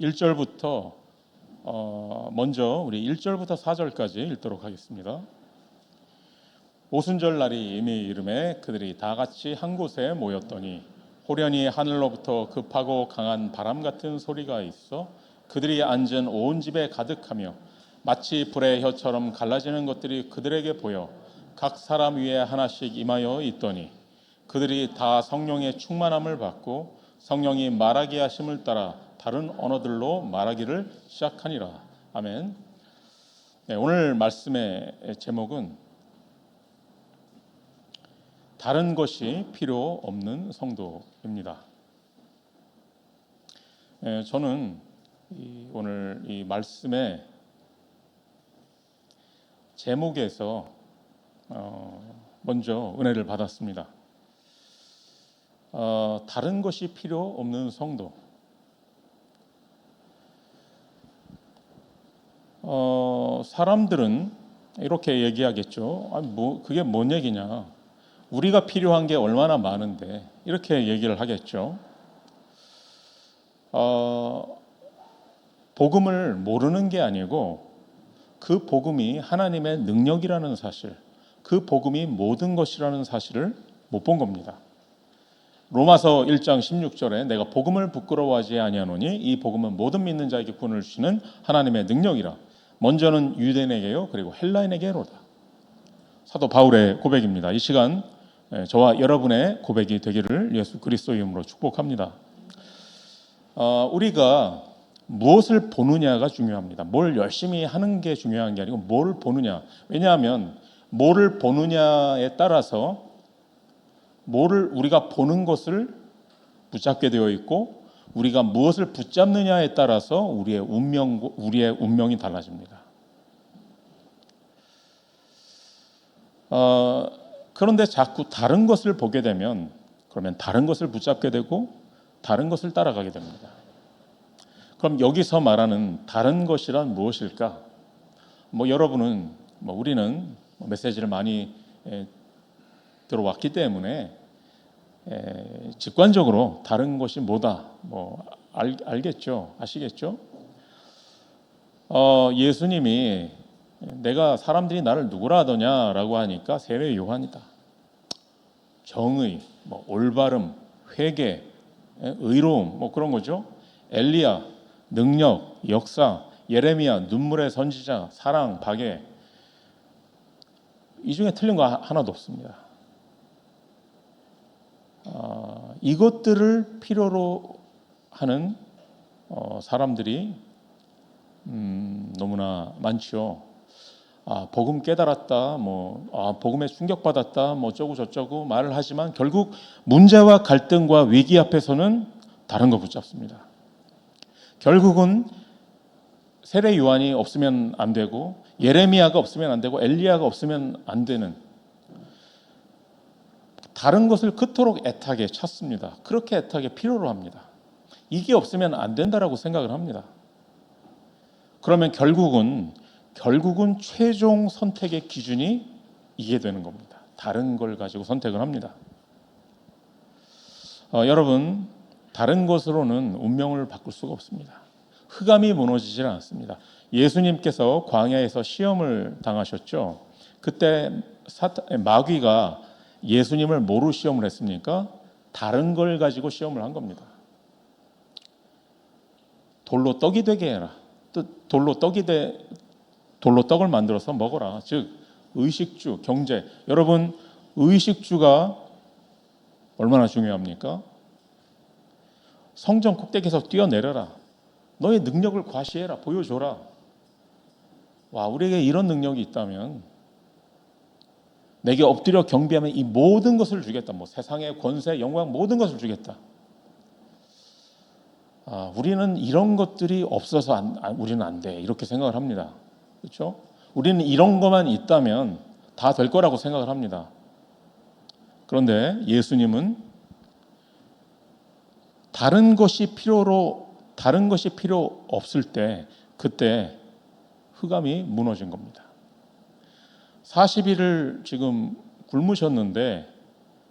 1절부터 먼저 우리 1절부터 4절까지 읽도록 하겠습니다. 오순절 날이 이미 이르매 그들이 다 같이 한 곳에 모였더니 호련히 하늘로부터 급하고 강한 바람 같은 소리가 있어 그들이 앉은 온 집에 가득하며 마치 불의 혀처럼 갈라지는 것들이 그들에게 보여 각 사람 위에 하나씩 임하여 있더니 그들이 다 성령의 충만함을 받고 성령이 말하게 하심을 따라 다른 언어들로 말하기를 시작하니라. 아멘. 네, 오늘 말씀의 제목은 다른 것이 필요 없는 성도입니다. 저는 오늘 이 말씀의 제목에서 먼저 은혜를 받았습니다. 다른 것이 필요 없는 성도. 사람들은 이렇게 얘기하겠죠. 그게 뭔 얘기냐? 우리가 필요한 게 얼마나 많은데 이렇게 얘기를 하겠죠. 복음을 모르는 게 아니고 그 복음이 하나님의 능력이라는 사실, 그 복음이 모든 것이라는 사실을 못 본 겁니다. 로마서 1장 16절에 내가 복음을 부끄러워하지 아니하노니 이 복음은 모든 믿는 자에게 구원을 주시는 하나님의 능력이라. 먼저는 유대인에게요 그리고 헬라인에게로다. 사도 바울의 고백입니다. 이 시간 저와 여러분의 고백이 되기를 예수 그리스도의 이름으로 축복합니다. 우리가 무엇을 보느냐가 중요합니다. 뭘 열심히 하는 게 중요한 게 아니고 뭘 보느냐. 왜냐하면 뭐를 보느냐에 따라서 우리가 보는 것을 붙잡게 되어 있고 우리가 무엇을 붙잡느냐에 따라서 우리의 운명이 달라집니다. 그런데 자꾸 다른 것을 보게 되면 그러면 다른 것을 붙잡게 되고 다른 것을 따라가게 됩니다. 그럼 여기서 말하는 다른 것이란 무엇일까? 여러분은 우리는 메시지를 많이 들어왔기 때문에 직관적으로 다른 것이 뭐다 알겠죠? 아시겠죠? 예수님이 내가 사람들이 나를 누구라 하더냐라고 하니까 세례 요한이다. 정의, 올바름, 회개, 의로움 그런 거죠. 엘리야, 능력, 역사, 예레미야, 눈물의 선지자, 사랑, 박해. 이 중에 틀린 거 하나도 없습니다. 이것들을 필요로 하는 사람들이 너무나 많죠. 복음 깨달았다, 복음에 충격받았다, 어쩌고 저쩌고 말을 하지만 결국 문제와 갈등과 위기 앞에서는 다른 거 붙잡습니다. 결국은 세례 요한이 없으면 안 되고 예레미야가 없으면 안 되고 엘리야가 없으면 안 되는 다른 것을 그토록 애타게 찾습니다. 그렇게 애타게 필요로 합니다. 이게 없으면 안 된다라고 생각을 합니다. 그러면 결국은 최종 선택의 기준이 이게 되는 겁니다. 다른 걸 가지고 선택을 합니다. 여러분, 다른 것으로는 운명을 바꿀 수가 없습니다. 흑암이 무너지질 않습니다. 예수님께서 광야에서 시험을 당하셨죠. 그때 마귀가 예수님을 뭐로 시험을 했습니까? 다른 걸 가지고 시험을 한 겁니다. 돌로 떡이 되게 해라. 돌로 떡을 만들어서 먹어라. 즉 의식주, 경제. 여러분, 의식주가 얼마나 중요합니까? 성전 꼭대기에서 뛰어내려라. 너의 능력을 과시해라. 보여줘라. 와, 우리에게 이런 능력이 있다면 내게 엎드려 경배하면 이 모든 것을 주겠다. 세상의 권세, 영광 모든 것을 주겠다. 우리는 이런 것들이 없어서 우리는 안 돼. 이렇게 생각을 합니다. 그렇죠? 우리는 이런 것만 있다면 다 될 거라고 생각을 합니다. 그런데 예수님은 다른 것이 필요 없을 때 그때 흑암이 무너진 겁니다. 40일을 지금 굶으셨는데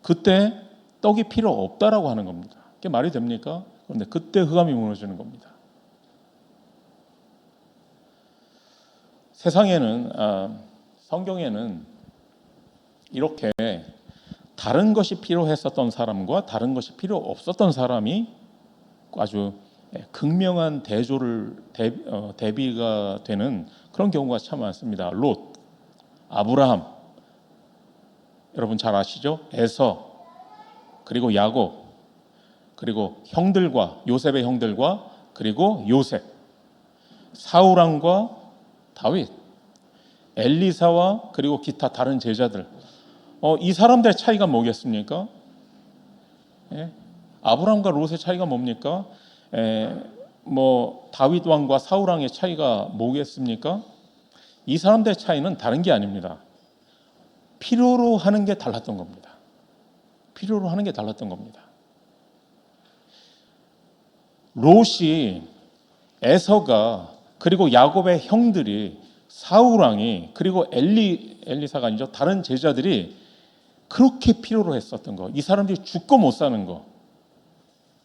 그때 떡이 필요 없다라고 하는 겁니다. 그게 말이 됩니까? 그런데 그때 흑암이 무너지는 겁니다. 세상에는 성경에는 이렇게 다른 것이 필요했었던 사람과 다른 것이 필요 없었던 사람이 아주 극명한 대비가 되는 그런 경우가 참 많습니다. 롯, 아브라함, 여러분 잘 아시죠? 에서, 그리고 야곱, 그리고 형들과 요셉의 형들과 그리고 요셉, 사울 왕과 다윗, 엘리사와 그리고 기타 다른 제자들. 이 사람들의 차이가 뭐겠습니까? 아브라함과 롯의 차이가 뭡니까? 다윗 왕과 사울 왕의 차이가 뭐겠습니까? 이 사람들의 차이는 다른 게 아닙니다. 필요로 하는 게 달랐던 겁니다. 필요로 하는 게 달랐던 겁니다. 롯이, 에서가, 그리고 야곱의 형들이, 사울 왕이, 그리고 엘리사가 아니죠, 다른 제자들이 그렇게 필요로 했었던 거, 이 사람들이 죽고 못 사는 거,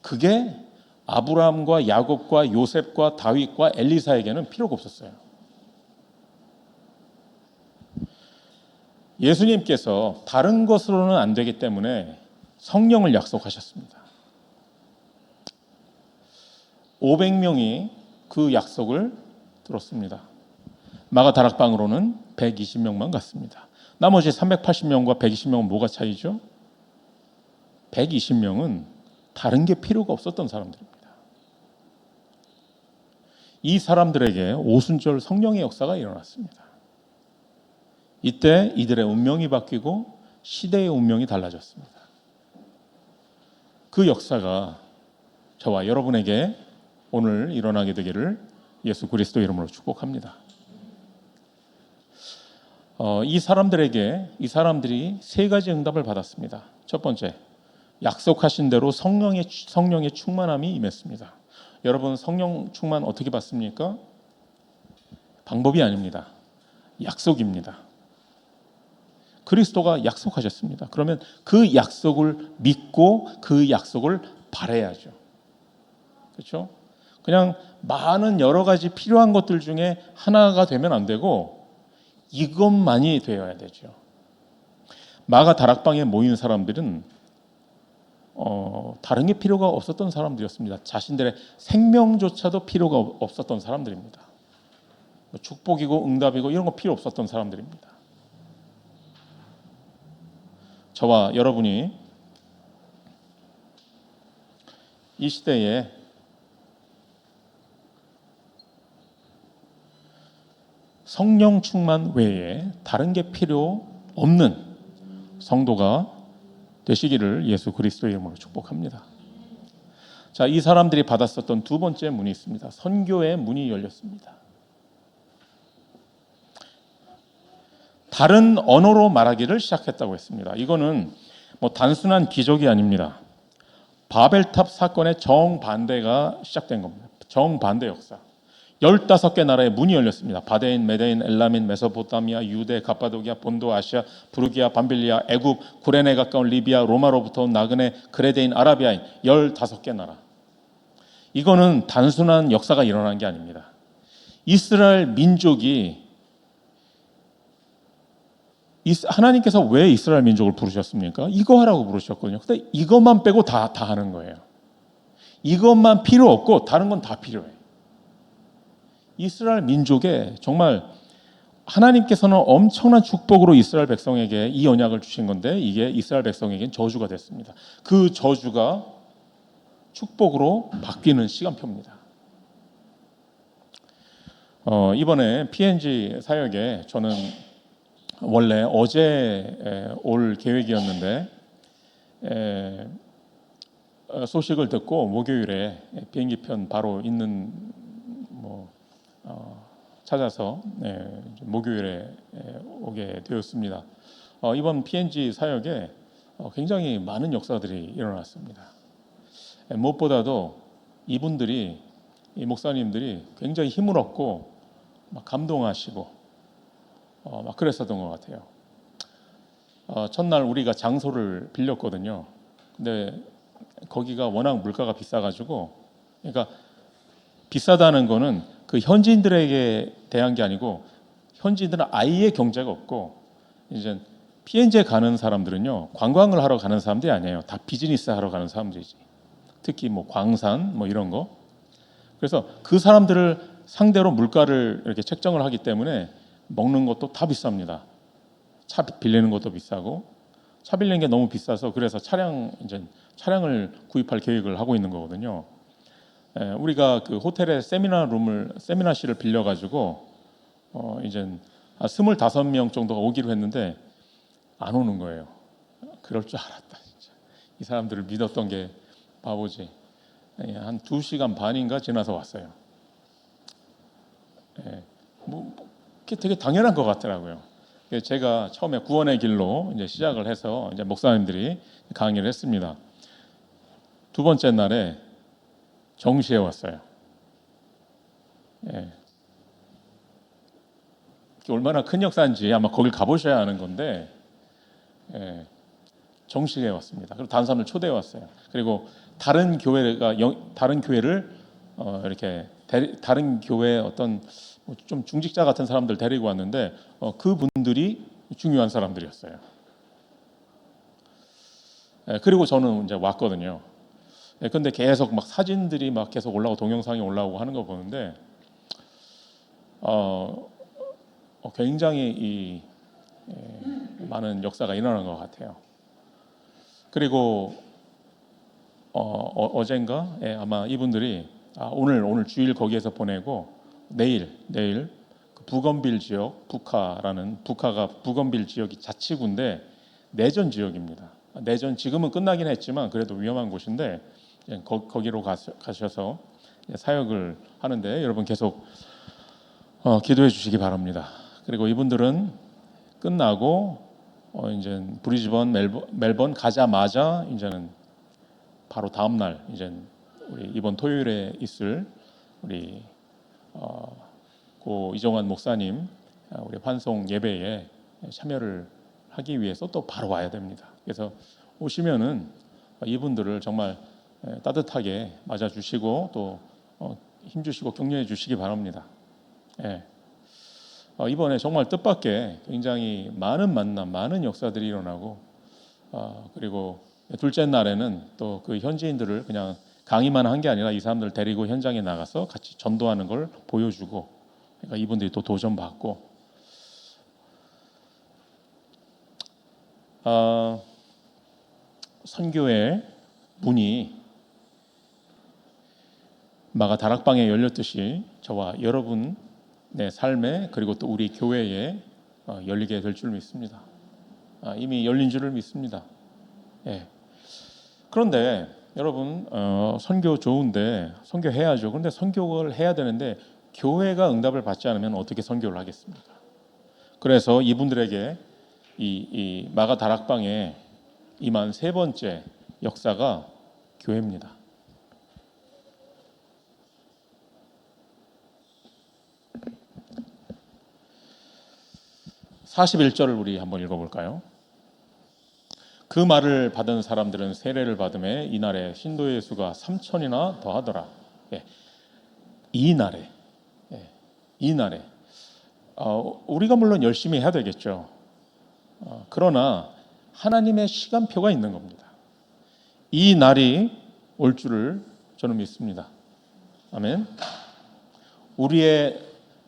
그게 아브라함과 야곱과 요셉과 다윗과 엘리사에게는 필요가 없었어요. 예수님께서 다른 것으로는 안 되기 때문에 성령을 약속하셨습니다. 500명이 그 약속을 들었습니다. 마가 다락방으로는 120명만 갔습니다. 나머지 380명과 120명은 뭐가 차이죠? 120명은 다른 게 필요가 없었던 사람들입니다. 이 사람들에게 오순절 성령의 역사가 일어났습니다. 이때 이들의 운명이 바뀌고 시대의 운명이 달라졌습니다. 그 역사가 저와 여러분에게 오늘 일어나게 되기를 예수 그리스도 이름으로 축복합니다. 이 사람들이 세 가지 응답을 받았습니다. 첫 번째, 약속하신 대로 성령의 충만함이 임했습니다. 여러분, 성령 충만 어떻게 받습니까? 방법이 아닙니다. 약속입니다. 그리스도가 약속하셨습니다. 그러면 그 약속을 믿고 그 약속을 바라야죠. 그렇죠? 그냥 많은 여러 가지 필요한 것들 중에 하나가 되면 안 되고 이것만이 되어야 되죠. 마가 다락방에 모인 사람들은 다른 게 필요가 없었던 사람들이었습니다. 자신들의 생명조차도 필요가 없었던 사람들입니다. 축복이고 응답이고 이런 거 필요 없었던 사람들입니다. 저와 여러분이 이 시대에 성령 충만 외에 다른 게 필요 없는 성도가 되시기를 예수 그리스도의 이름으로 축복합니다. 자, 이 사람들이 받았었던 두 번째 문이 있습니다. 선교의 문이 열렸습니다. 다른 언어로 말하기를 시작했다고 했습니다. 이거는 단순한 기적이 아닙니다. 바벨탑 사건의 정반대가 시작된 겁니다. 정반대 역사. 15개 나라의 문이 열렸습니다. 바데인, 메데인, 엘라민, 메소포타미아, 유대, 갑바도기아, 본도, 아시아, 부르기아, 밤빌리아, 애굽, 구레네 가까운 리비아, 로마로부터 온 나그네, 그레데인, 아라비아인 15개 나라. 이거는 단순한 역사가 일어난 게 아닙니다. 이스라엘 민족이 하나님께서 왜 이스라엘 민족을 부르셨습니까? 이거 하라고 부르셨거든요. 근데 이것만 빼고 다 하는 거예요. 이것만 필요 없고 다른 건 다 필요해. 이스라엘 민족에 정말 하나님께서는 엄청난 축복으로 이스라엘 백성에게 이 언약을 주신 건데 이게 이스라엘 백성에게는 저주가 됐습니다. 그 저주가 축복으로 바뀌는 시간표입니다. 이번에 PNG 사역에 저는 원래 어제 올 계획이었는데 소식을 듣고 목요일에 비행기편 바로 있는 찾아서 목요일에 오게 되었습니다. 이번 PNG 사역에 굉장히 많은 역사들이 일어났습니다. 무엇보다도 이 목사님들이 굉장히 힘을 얻고 막 감동하시고 막 그랬었던 것 같아요. 첫날 우리가 장소를 빌렸거든요. 근데 거기가 워낙 물가가 비싸가지고, 그러니까 비싸다는 거는 그 현지인들에게 대한 게 아니고 현지인들은 아예 경제가 없고, 이제 피엔제 가는 사람들은요, 관광을 하러 가는 사람들이 아니에요. 다 비즈니스 하러 가는 사람들이지. 특히 뭐 광산 뭐 이런 거. 그래서 그 사람들을 상대로 물가를 이렇게 책정을 하기 때문에 먹는 것도 다 비쌉니다. 차 빌리는 것도 비싸고, 차 빌리는 게 너무 비싸서 그래서 차량을 구입할 계획을 하고 있는 거거든요. 우리가 그 호텔에 세미나실을 빌려가지고 이제 25명 정도가 오기로 했는데 안 오는 거예요. 그럴 줄 알았다 진짜. 이 사람들을 믿었던 게 바보지. 한 2시간 반인가 지나서 왔어요. 뭐 되게 당연한 것 같더라고요. 제가 처음에 구원의 길로 이제 시작을 해서 이제 목사님들이 강의를 했습니다. 두 번째 날에 정시에 왔어요. 얼마나 큰 역사인지 아마 거길 가보셔야 아는 건데, 정시에 왔습니다. 그리고 다른 사람을 초대해 왔어요. 그리고 다른 교회를 이렇게 다른 교회 어떤 좀 중직자 같은 사람들 데리고 왔는데 그분들이 중요한 사람들이었어요. 그리고 저는 이제 왔거든요. 근데 계속 막 사진들이 막 계속 올라오고 동영상이 올라오고 하는 거 보는데 굉장히 많은 역사가 일어나는 것 같아요. 그리고 어젠가 아마 이분들이 오늘 주일 거기에서 보내고 내일 그 부건빌 지역 북하가 부건빌 지역이 자치구인데 내전 지역입니다. 내전 지금은 끝나긴 했지만 그래도 위험한 곳인데 거기로 가셔서 사역을 하는데 여러분 계속 기도해 주시기 바랍니다. 그리고 이분들은 끝나고 이제 브리즈번 멜번 가자마자 이제는 바로 다음 날 이제 우리 이번 토요일에 있을 우리 고 이정환 목사님 우리 환송 예배에 참여를 하기 위해서 또 바로 와야 됩니다. 그래서 오시면은 이분들을 정말 따뜻하게 맞아 주시고 또 힘주시고 격려해 주시기 바랍니다. 이번에 정말 뜻밖의 굉장히 많은 만남, 많은 역사들이 일어나고 그리고 둘째 날에는 또 그 현지인들을 그냥 강의만 한 게 아니라 이 사람들 데리고 현장에 나가서 같이 전도하는 걸 보여주고 그러니까 이분들이 또 도전받고 선교의 문이 마가 다락방에 열렸듯이 저와 여러분의 삶에 그리고 또 우리 교회에 열리게 될 줄 믿습니다. 이미 열린 줄을 믿습니다. 그런데 여러분 선교 좋은데 선교해야죠. 그런데 선교를 해야 되는데 교회가 응답을 받지 않으면 어떻게 선교를 하겠습니까? 그래서 이분들에게 이 마가 다락방에 임한 세 번째 역사가 교회입니다. 41절을 우리 한번 읽어볼까요? 그 말을 받은 사람들은 세례를 받음에 이날에 신도의 수가 3,000이나 더하더라. 이날에 우리가 물론 열심히 해야 되겠죠. 그러나 하나님의 시간표가 있는 겁니다. 이 날이 올 줄을 저는 믿습니다. 아멘. 우리의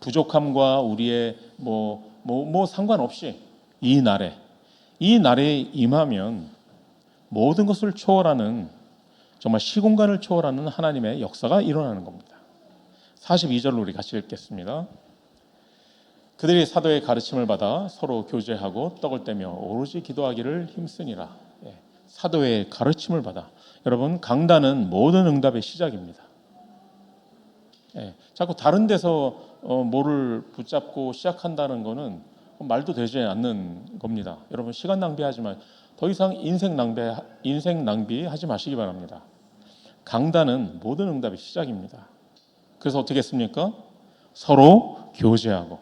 부족함과 우리의 뭐 상관없이 이 날에 임하면 모든 것을 초월하는 정말 시공간을 초월하는 하나님의 역사가 일어나는 겁니다. 42절을 우리 같이 읽겠습니다. 그들이 사도의 가르침을 받아 서로 교제하고 떡을 떼며 오로지 기도하기를 힘쓰니라. 사도의 가르침을 받아 여러분 강단은 모든 응답의 시작입니다. 자꾸 다른 데서 뭐를 붙잡고 시작한다는 거는 말도 되지 않는 겁니다. 여러분 시간 낭비하지 마. 더 이상 인생 낭비하지 마시기 바랍니다. 강단은 모든 응답의 시작입니다. 그래서 어떻게 했습니까? 서로 교제하고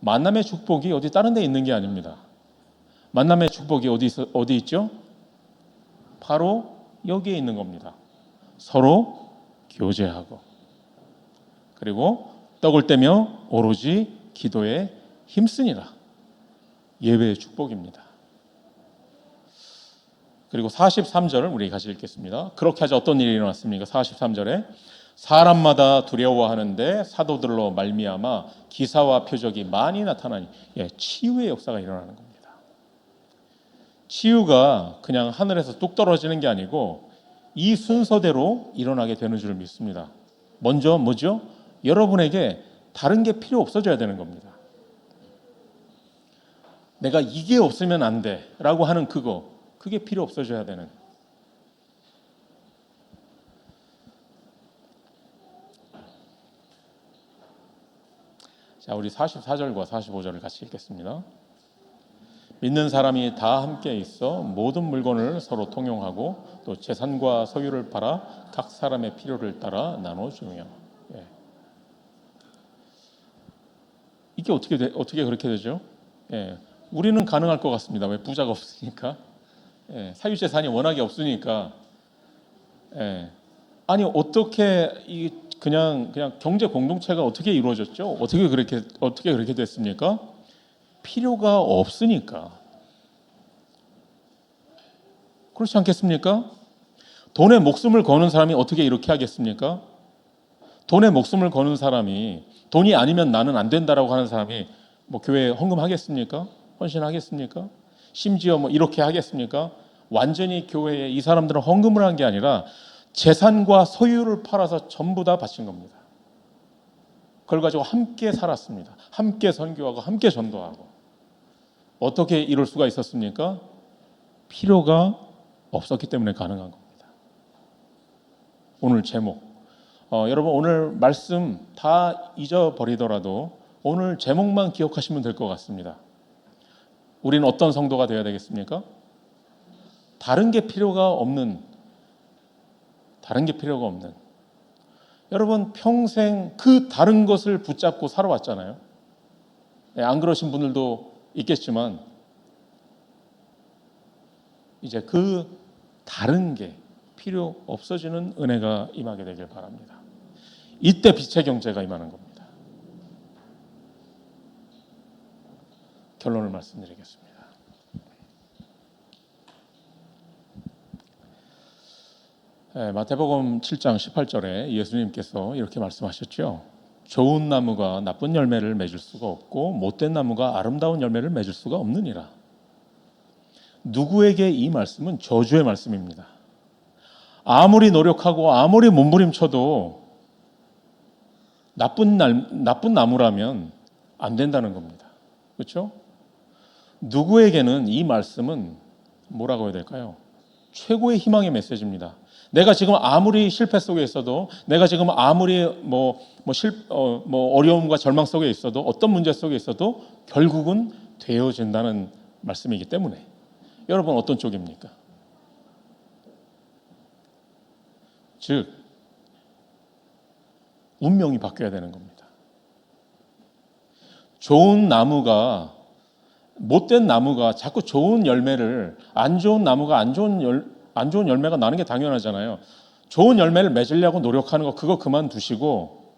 만남의 축복이 어디 다른 데 있는 게 아닙니다. 만남의 축복이 어디 있죠? 바로 여기에 있는 겁니다. 서로 교제하고 그리고 떡을 떼며 오로지 기도에 힘쓰니라. 예배의 축복입니다. 그리고 43절을 우리 같이 읽겠습니다. 그렇게 하자 어떤 일이 일어났습니까? 43절에 사람마다 두려워하는데 사도들로 말미암아 기사와 표적이 많이 나타나니 치유의 역사가 일어나는 겁니다. 치유가 그냥 하늘에서 뚝 떨어지는 게 아니고 이 순서대로 일어나게 되는 줄 믿습니다. 먼저 뭐죠? 여러분에게 다른 게 필요 없어져야 되는 겁니다. 내가 이게 없으면 안 돼 라고 하는 그게 필요 없어져야 되는. 자, 우리 44절과 45절을 같이 읽겠습니다. 믿는 사람이 다 함께 있어 모든 물건을 서로 통용하고 또 재산과 소유를 팔아 각 사람의 필요를 따라 나눠주며. 이게 어떻게 그렇게 되죠? 우리는 가능할 것 같습니다. 왜? 부자가 없으니까. 사유재산이 워낙에 없으니까. 아니 어떻게 그냥 경제 공동체가 어떻게 이루어졌죠? 어떻게 그렇게 됐습니까? 필요가 없으니까. 그렇지 않겠습니까? 돈에 목숨을 거는 사람이 어떻게 이렇게 하겠습니까? 돈에 목숨을 거는 사람이 돈이 아니면 나는 안 된다라고 하는 사람이 뭐 교회에 헌금하겠습니까? 헌신하겠습니까? 심지어 뭐 이렇게 하겠습니까? 완전히 교회에 이 사람들은 헌금을 한 게 아니라 재산과 소유를 팔아서 전부 다 바친 겁니다. 그걸 가지고 함께 살았습니다. 함께 선교하고 함께 전도하고. 어떻게 이럴 수가 있었습니까? 필요가 없었기 때문에 가능한 겁니다. 오늘 제목, 여러분 오늘 말씀 다 잊어버리더라도 오늘 제목만 기억하시면 될 것 같습니다. 우리는 어떤 성도가 되어야 되겠습니까? 다른 게 필요가 없는. 여러분 평생 그 다른 것을 붙잡고 살아왔잖아요. 안 그러신 분들도 있겠지만 이제 그 다른 게 필요 없어지는 은혜가 임하게 되길 바랍니다. 이때 빛의 경제가 임하는 겁니다. 결론을 말씀드리겠습니다. 마태복음 7장 18절에 예수님께서 이렇게 말씀하셨죠. 좋은 나무가 나쁜 열매를 맺을 수가 없고 못된 나무가 아름다운 열매를 맺을 수가 없느니라. 누구에게 이 말씀은 저주의 말씀입니다. 아무리 노력하고 아무리 몸부림쳐도 나쁜 나무라면 안 된다는 겁니다. 그렇죠? 누구에게는 이 말씀은 뭐라고 해야 될까요? 최고의 희망의 메시지입니다. 내가 지금 아무리 실패 속에 있어도, 내가 지금 아무리 어려움과 절망 속에 있어도, 어떤 문제 속에 있어도 결국은 되어진다는 말씀이기 때문에. 여러분 어떤 쪽입니까? 즉 운명이 바뀌어야 되는 겁니다. 좋은 나무가 못된 나무가 자꾸 좋은 열매를, 안 좋은 나무가 안 좋은 열매가 나는 게 당연하잖아요. 좋은 열매를 맺으려고 노력하는 거 그거 그만두시고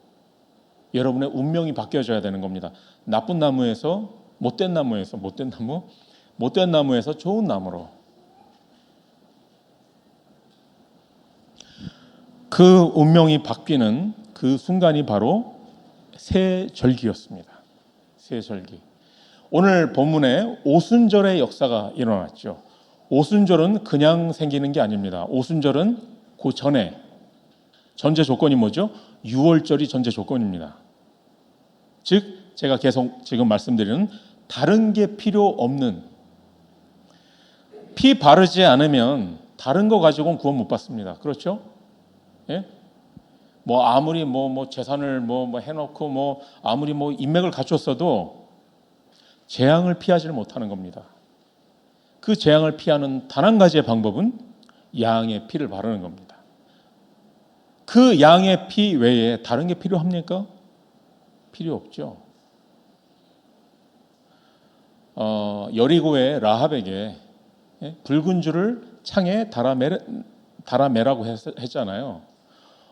여러분의 운명이 바뀌어져야 되는 겁니다. 나쁜 나무에서 못된 나무에서 좋은 나무로. 그 운명이 바뀌는 그 순간이 바로 새절기였습니다. 새절기. 오늘 본문에 오순절의 역사가 일어났죠. 오순절은 그냥 생기는 게 아닙니다. 오순절은 그 전에 전제 조건이 뭐죠? 6월절이 전제 조건입니다. 즉 제가 계속 지금 말씀드리는 다른 게 필요 없는, 피 바르지 않으면 다른 거 가지고는 구원 못 받습니다. 그렇죠? 예? 뭐 아무리 재산을 해놓고 아무리 인맥을 갖췄어도 재앙을 피하지를 못하는 겁니다. 그 재앙을 피하는 단 한 가지의 방법은 양의 피를 바르는 겁니다. 그 양의 피 외에 다른 게 필요합니까? 필요 없죠. 여리고의 라합에게 붉은 줄을 창에 달아매라고 했잖아요.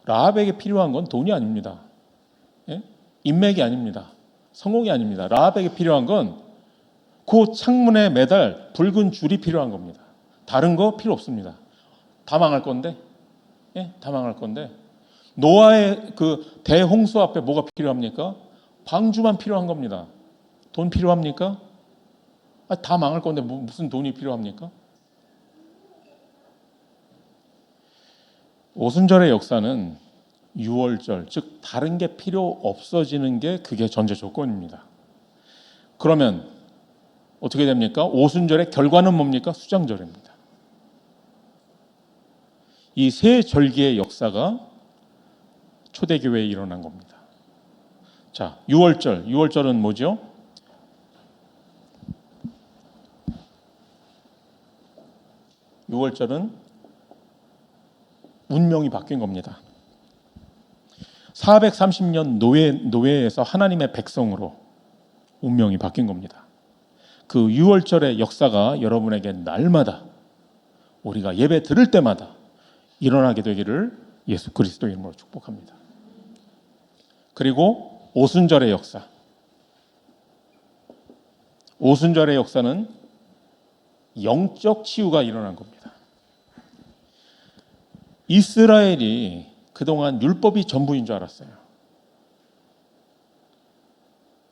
라합에게 필요한 건 돈이 아닙니다. 인맥이 아닙니다. 성공이 아닙니다. 라합에게 필요한 건 그 창문에 매달 붉은 줄이 필요한 겁니다. 다른 거 필요 없습니다. 다 망할 건데, 다 망할 건데 노아의 그 대홍수 앞에 뭐가 필요합니까? 방주만 필요한 겁니다. 돈 필요합니까? 다 망할 건데 무슨 돈이 필요합니까? 오순절의 역사는 유월절, 즉 다른 게 필요 없어지는 게 그게 전제 조건입니다. 그러면 어떻게 됩니까? 오순절의 결과는 뭡니까? 수장절입니다. 이 세 절기의 역사가 초대교회에 일어난 겁니다. 자, 유월절은 뭐죠? 유월절은 운명이 바뀐 겁니다. 430년 노예에서 하나님의 백성으로 운명이 바뀐 겁니다. 그 유월절의 역사가 여러분에게 날마다 우리가 예배 드릴 때마다 일어나게 되기를 예수 그리스도 이름으로 축복합니다. 그리고 오순절의 역사. 오순절의 역사는 영적 치유가 일어난 겁니다. 이스라엘이 그동안 율법이 전부인 줄 알았어요.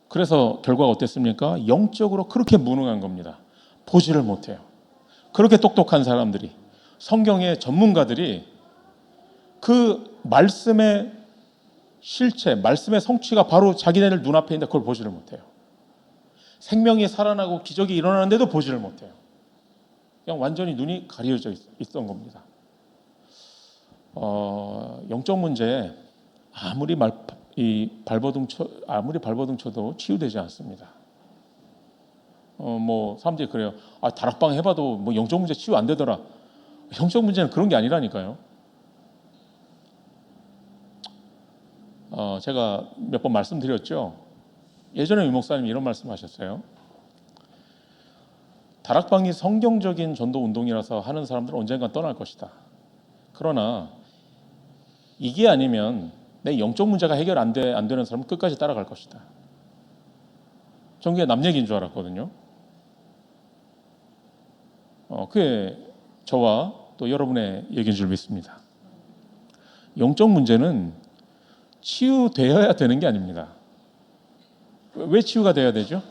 그래서 결과가 어땠습니까? 영적으로 그렇게 무능한 겁니다. 보지를 못해요. 그렇게 똑똑한 사람들이, 성경의 전문가들이 그 말씀의 실체, 말씀의 성취가 바로 자기네들 눈앞에 있는데 그걸 보지를 못해요. 생명이 살아나고 기적이 일어나는데도 보지를 못해요. 그냥 완전히 눈이 가려져 있던 겁니다. 영적 문제 아무리 발버둥 쳐도 치유되지 않습니다. 사람들이 그래요. 다락방 해봐도 뭐 영적 문제 치유 안 되더라. 영적 문제는 그런 게 아니라니까요. 제가 몇 번 말씀드렸죠. 예전에 유 목사님이 이런 말씀하셨어요. 다락방이 성경적인 전도 운동이라서 하는 사람들은 언젠가 떠날 것이다. 그러나 이게 아니면 내 영적 문제가 해결 안 되는 사람은 끝까지 따라갈 것이다. 전 그게 남 얘기인 줄 알았거든요. 그게 저와 또 여러분의 얘기인 줄 믿습니다. 영적 문제는 치유되어야 되는 게 아닙니다. 왜 치유가 되어야 되죠?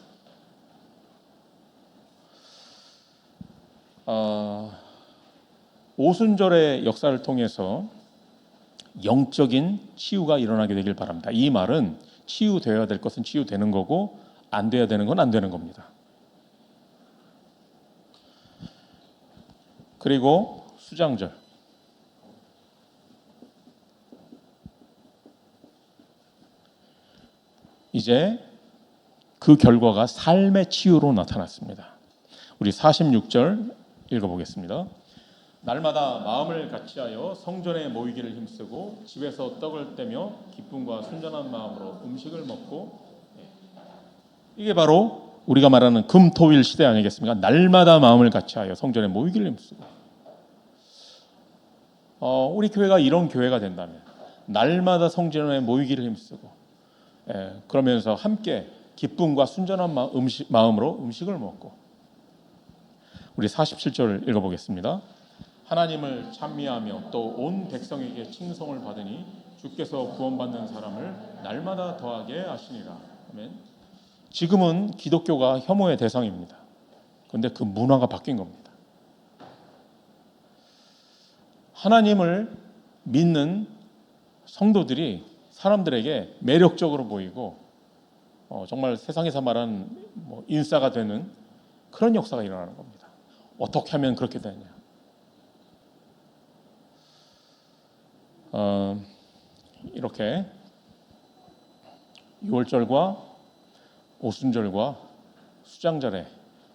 오순절의 역사를 통해서 영적인 치유가 일어나게 되길 바랍니다. 이 말은 치유되어야 될 것은 치유되는 거고 안 돼야 되는 건 안 되는 겁니다. 그리고 수장절. 이제 그 결과가 삶의 치유로 나타났습니다. 우리 46절 읽어보겠습니다. 날마다 마음을 같이하여 성전에 모이기를 힘쓰고 집에서 떡을 떼며 기쁨과 순전한 마음으로 음식을 먹고, 이게 바로 우리가 말하는 금토일 시대 아니겠습니까? 날마다 마음을 같이하여 성전에 모이기를 힘쓰고. 우리 교회가 이런 교회가 된다면 날마다 성전에 모이기를 힘쓰고, 그러면서 함께 기쁨과 순전한 마음으로 음식을 먹고. 우리 47절 읽어보겠습니다. 하나님을 찬미하며 또 온 백성에게 칭송을 받으니 주께서 구원받는 사람을 날마다 더하게 하시니라. 아멘. 지금은 기독교가 혐오의 대상입니다. 그런데 그 문화가 바뀐 겁니다. 하나님을 믿는 성도들이 사람들에게 매력적으로 보이고 정말 세상에서 말하는 인싸가 되는 그런 역사가 일어나는 겁니다. 어떻게 하면 그렇게 되냐? 이렇게 유월절과 오순절과 수장절의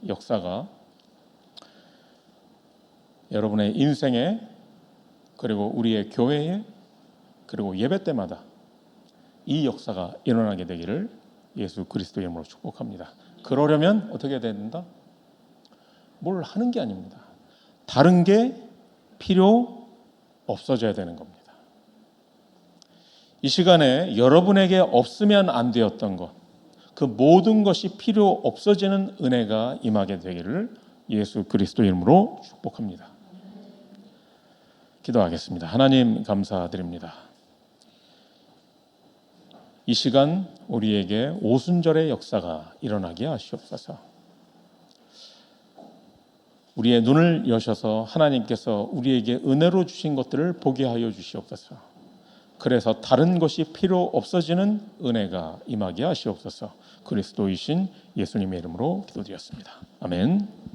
역사가 여러분의 인생에, 그리고 우리의 교회에, 그리고 예배 때마다 이 역사가 일어나게 되기를 예수 그리스도 이름으로 축복합니다. 그러려면 어떻게 된다? 뭘 하는 게 아닙니다. 다른 게 필요 없어져야 되는 겁니다. 이 시간에 여러분에게 없으면 안 되었던 것, 그 모든 것이 필요 없어지는 은혜가 임하게 되기를 예수 그리스도 이름으로 축복합니다. 기도하겠습니다. 하나님 감사드립니다. 이 시간 우리에게 오순절의 역사가 일어나게 하시옵소서. 우리의 눈을 여셔서 하나님께서 우리에게 은혜로 주신 것들을 보게 하여 주시옵소서. 그래서 다른 것이 필요 없어지는 은혜가 임하게 하시옵소서. 그리스도이신 예수님의 이름으로 기도드렸습니다. 아멘.